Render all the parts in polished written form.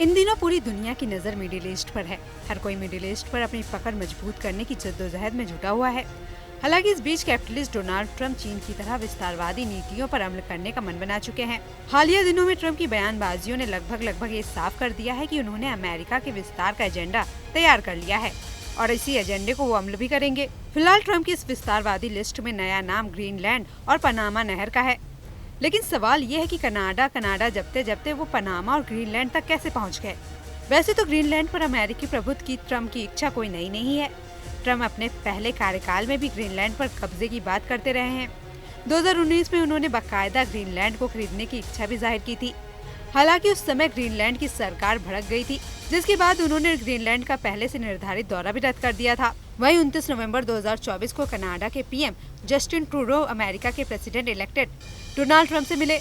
इन दिनों पूरी दुनिया की नज़र मिडिल ईस्ट पर है। हर कोई मिडिल ईस्ट पर अपनी पकड़ मजबूत करने की जद्दोजहद में जुटा हुआ है। हालांकि इस बीच कैपिटलिस्ट डोनाल्ड ट्रंप चीन की तरह विस्तारवादी नीतियों पर अमल करने का मन बना चुके हैं। हालिया दिनों में ट्रंप की बयानबाजियों ने लगभग ये साफ कर दिया है कि उन्होंने अमेरिका के विस्तार का एजेंडा तैयार कर लिया है और इसी एजेंडे को वो अमल भी करेंगे। फिलहाल ट्रंप की इस विस्तारवादी लिस्ट में नया नाम ग्रीनलैंड और पनामा नहर का है। लेकिन सवाल ये है कि कनाडा जबते जबते वो पनामा और ग्रीनलैंड तक कैसे पहुंच गए। वैसे तो ग्रीनलैंड पर अमेरिकी प्रभुत्व की ट्रंप की इच्छा कोई नई नहीं है। ट्रंप अपने पहले कार्यकाल में भी ग्रीनलैंड पर कब्जे की बात करते रहे हैं। 2019 में उन्होंने बाकायदा ग्रीनलैंड को खरीदने की इच्छा भी जाहिर की थी। हालांकि उस समय ग्रीनलैंड की सरकार भड़क गई थी, जिसके बाद उन्होंने ग्रीनलैंड का पहले से निर्धारित दौरा भी रद्द कर दिया था। वहीं 29 नवंबर 2024 को कनाडा के पीएम जस्टिन ट्रूडो अमेरिका के प्रेसिडेंट इलेक्टेड डोनाल्ड ट्रंप से मिले।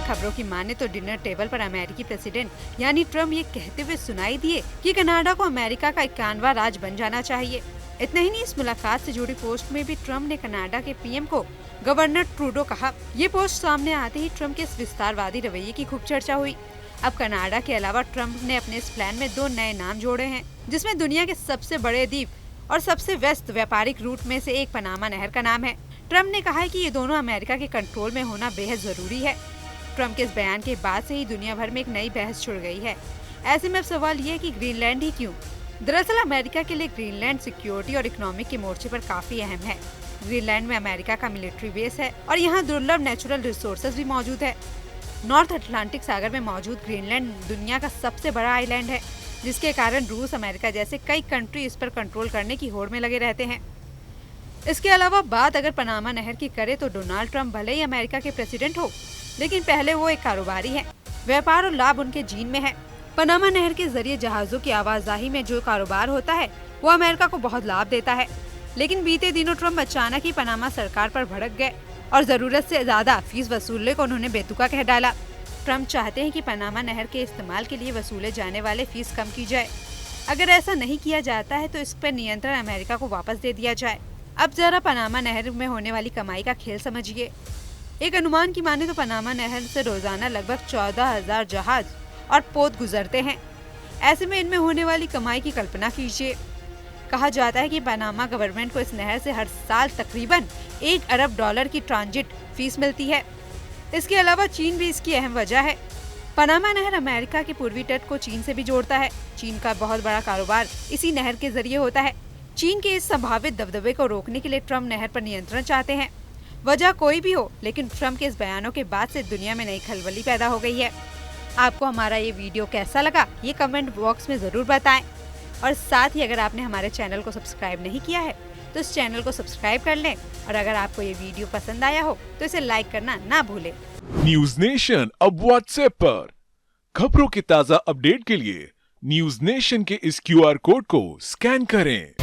खबरों की माने तो डिनर टेबल पर अमेरिकी प्रेसिडेंट यानी ट्रंप ये कहते हुए सुनाई दिए कि कनाडा को अमेरिका का 51वां राज्य बन जाना चाहिए। इतना ही नहीं, इस मुलाकात से जुड़ी पोस्ट में भी ट्रंप ने कनाडा के पीएम को गवर्नर ट्रूडो कहा। ये पोस्ट सामने आते ही ट्रंप के इस विस्तारवादी रवैये की खूब चर्चा हुई। अब कनाडा के अलावा ट्रंप ने अपने इस प्लान में 2 नए नाम जोड़े हैं, जिसमें दुनिया के सबसे बड़े द्वीप और सबसे व्यस्त व्यापारिक रूट में से एक पनामा नहर का नाम है। ट्रंप ने कहा है कि ये दोनों अमेरिका के कंट्रोल में होना बेहद जरूरी है। ट्रंप के इस बयान के बाद से ही दुनिया भर में एक नई बहस छिड़ गई है। ऐसे में अब सवाल ये है कि ग्रीनलैंड ही क्यों? दरअसल अमेरिका के लिए ग्रीनलैंड सिक्योरिटी और इकोनॉमिक के मोर्चे पर काफी अहम है। ग्रीनलैंड में अमेरिका का मिलिट्री बेस है और यहाँ दुर्लभ नेचुरल रिसोर्सेज भी मौजूद है। नॉर्थ अटलांटिक सागर में मौजूद ग्रीनलैंड दुनिया का सबसे बड़ा आइलैंड है, जिसके कारण रूस, अमेरिका जैसे कई कंट्री इस पर कंट्रोल करने की होड़ में लगे रहते हैं। इसके अलावा बात अगर पनामा नहर की करे तो डोनाल्ड ट्रंप भले ही अमेरिका के प्रेसिडेंट हो, लेकिन पहले वो एक कारोबारी है। व्यापार और लाभ उनके जीन में है। पनामा नहर के जरिए जहाजों की आवाजाही में जो कारोबार होता है वो अमेरिका को बहुत लाभ देता है। लेकिन बीते दिनों ट्रंप अचानक ही पनामा सरकार पर भड़क गए और जरूरत से ज्यादा फीस वसूलने को उन्होंने बेतुका कह डाला। ट्रंप चाहते हैं कि पनामा नहर के इस्तेमाल के लिए वसूले जाने वाले फीस कम की जाए। अगर ऐसा नहीं किया जाता है तो इस पर नियंत्रण अमेरिका को वापस दे दिया जाए। अब जरा पनामा नहर में होने वाली कमाई का खेल समझिए। एक अनुमान की माने तो पनामा नहर से रोजाना लगभग 14,000 जहाज और पोत गुजरते हैं। ऐसे में इनमें होने वाली कमाई की कल्पना कीजिए। कहा जाता है कि पनामा गवर्नमेंट को इस नहर से हर साल तकरीबन $1 अरब की ट्रांजिट फीस मिलती है। इसके अलावा चीन भी इसकी अहम वजह है। पनामा नहर अमेरिका के पूर्वी तट को चीन से भी जोड़ता है। चीन का बहुत बड़ा कारोबार इसी नहर के जरिए होता है। चीन के इस संभावित दबदबे को रोकने के लिए ट्रंप नहर पर नियंत्रण चाहते हैं। वजह कोई भी हो, लेकिन ट्रंप के इस बयानों के बाद से दुनिया में नई खलबली पैदा हो गई है। आपको हमारा ये वीडियो कैसा लगा ये कमेंट बॉक्स में जरूर बताएं और साथ ही अगर आपने हमारे चैनल को सब्सक्राइब नहीं किया है तो इस चैनल को सब्सक्राइब कर लें और अगर आपको ये वीडियो पसंद आया हो तो इसे लाइक करना ना भूलें। न्यूज नेशन अब व्हाट्सएप पर खबरों की ताजा अपडेट के लिए न्यूज नेशन के इस QR कोड को स्कैन करें।